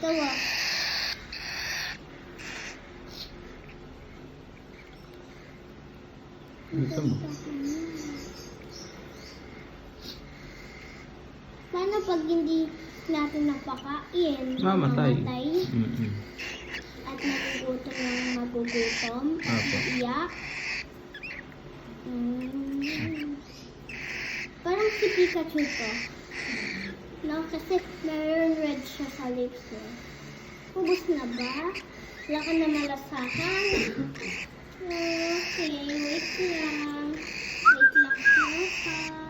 Ikaw ah. Gusto mo? Paano pag hindi natin napakain? Mamatay. At magugutom ng magugutom. At Apo. iiyak. Parang si Pikachu to. No? Kasi meron red siya sa lips eh. Ubus na ba? Wala ka na malasahan? Okay, wait lang. Wait lang po.